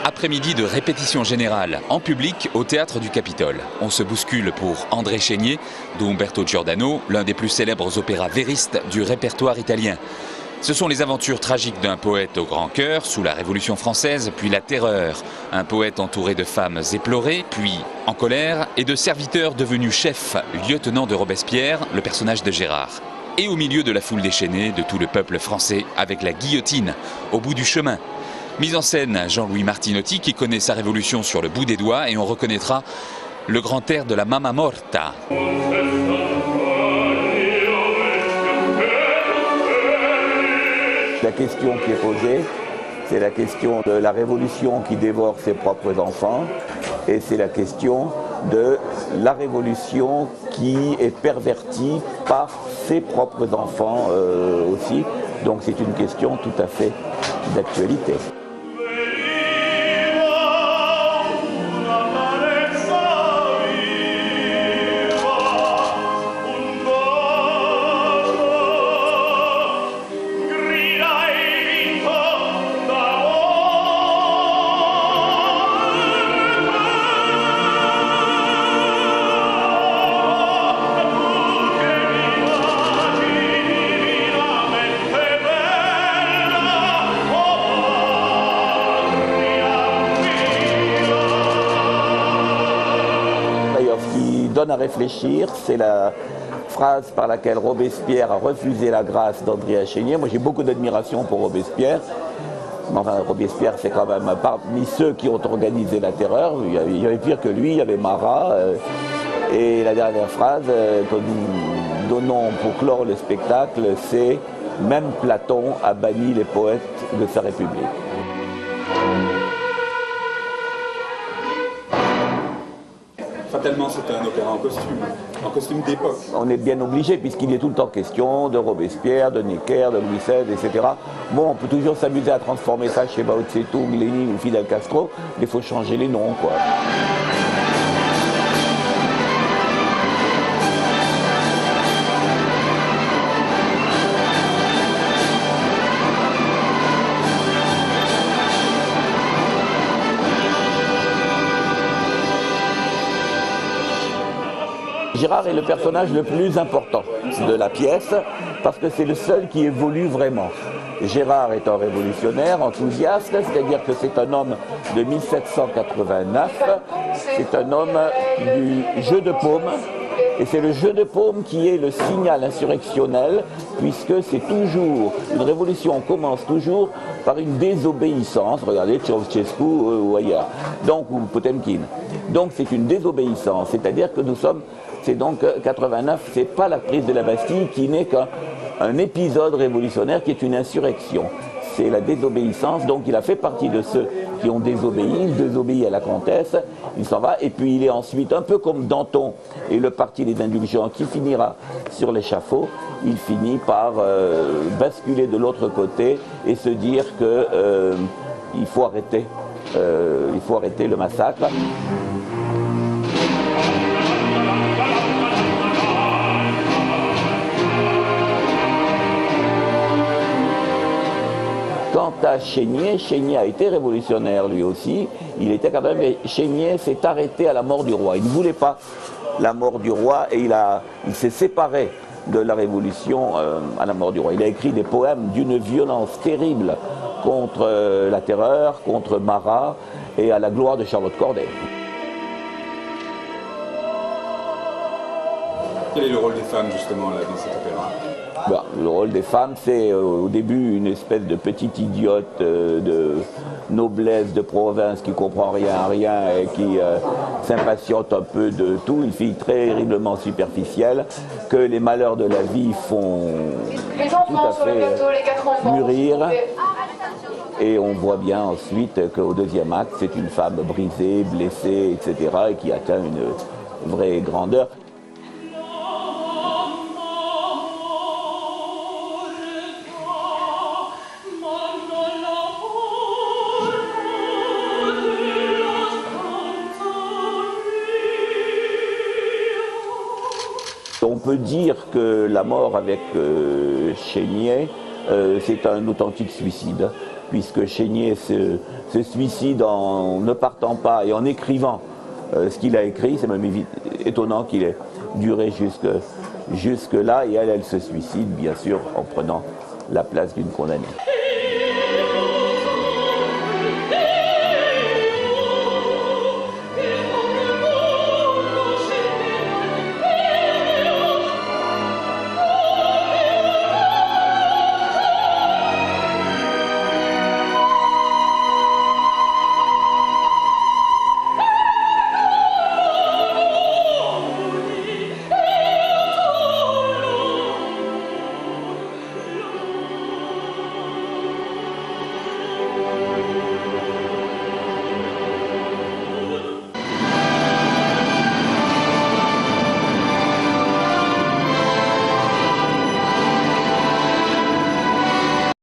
Après-midi de répétition générale en public au théâtre du Capitole. On se bouscule pour André Chénier d'Umberto Giordano, l'un des plus célèbres opéras véristes du répertoire italien. Ce sont les aventures tragiques d'un poète au grand cœur sous la Révolution française, puis la Terreur. Un poète entouré de femmes éplorées, puis en colère, et de serviteurs devenus chefs, lieutenants de Robespierre, le personnage de Gérard. Et au milieu de la foule déchaînée de tout le peuple français, avec la guillotine au bout du chemin. Mise en scène Jean-Louis Martinotti qui connaît sa révolution sur le bout des doigts et on reconnaîtra le grand air de la Mamma Morta. La question qui est posée, c'est la question de la révolution qui dévore ses propres enfants et c'est la question de la révolution qui est pervertie par ses propres enfants aussi. Donc c'est une question tout à fait d'actualité. Donne à réfléchir, c'est la phrase par laquelle Robespierre a refusé la grâce d'André Chénier. Moi j'ai beaucoup d'admiration pour Robespierre. Enfin, Robespierre c'est quand même parmi ceux qui ont organisé la terreur. Il y avait pire que lui, il y avait Marat. Et la dernière phrase que nous donnons pour clore le spectacle, c'est « Même Platon a banni les poètes de sa République ». Fatalement, c'est un opéra en costume d'époque. On est bien obligé, puisqu'il est tout le temps question de Robespierre, de Necker, de Louis XVI, etc. Bon, on peut toujours s'amuser à transformer ça chez Mao Tse-tung, Lénine ou Fidel Castro, mais il faut changer les noms, quoi. Gérard est le personnage le plus important de la pièce parce que c'est le seul qui évolue vraiment. Gérard est un révolutionnaire, enthousiaste, c'est-à-dire que c'est un homme de 1789, c'est un homme du jeu de paume, et c'est le jeu de paume qui est le signal insurrectionnel, puisque c'est toujours, une révolution commence toujours par une désobéissance, regardez Ceausescu ou ailleurs, donc, ou Potemkin. Donc c'est une désobéissance, c'est-à-dire que nous sommes, c'est donc 89, c'est pas la prise de la Bastille qui n'est qu'un épisode révolutionnaire qui est une insurrection. C'est la désobéissance, donc il a fait partie de ceux qui ont désobéi, il désobéit à la comtesse, il s'en va, et puis il est ensuite, un peu comme Danton et le parti des indulgents qui finira sur l'échafaud, il finit par basculer de l'autre côté et se dire qu'il faut arrêter le massacre. Quant à Chénier, Chénier a été révolutionnaire lui aussi, il était quand même, mais Chénier s'est arrêté à la mort du roi. Il ne voulait pas la mort du roi et il s'est séparé de la révolution à la mort du roi. Il a écrit des poèmes d'une violence terrible contre la terreur, contre Marat et à la gloire de Charlotte Corday. Quel est le rôle des femmes justement là, dans cet opéra ? Le rôle des femmes, c'est au début une espèce de petite idiote de noblesse de province qui comprend rien à rien et qui s'impatiente un peu de tout, une fille terriblement superficielle que les malheurs de la vie font tout à fait mûrir. Et on voit bien ensuite qu'au deuxième acte, c'est une femme brisée, blessée, etc. et qui atteint une vraie grandeur. On peut dire que la mort avec Chénier, c'est un authentique suicide. puisque Chénier se suicide en ne partant pas et en écrivant ce qu'il a écrit. C'est même étonnant qu'il ait duré jusque là, et elle se suicide, bien sûr, en prenant la place d'une condamnée.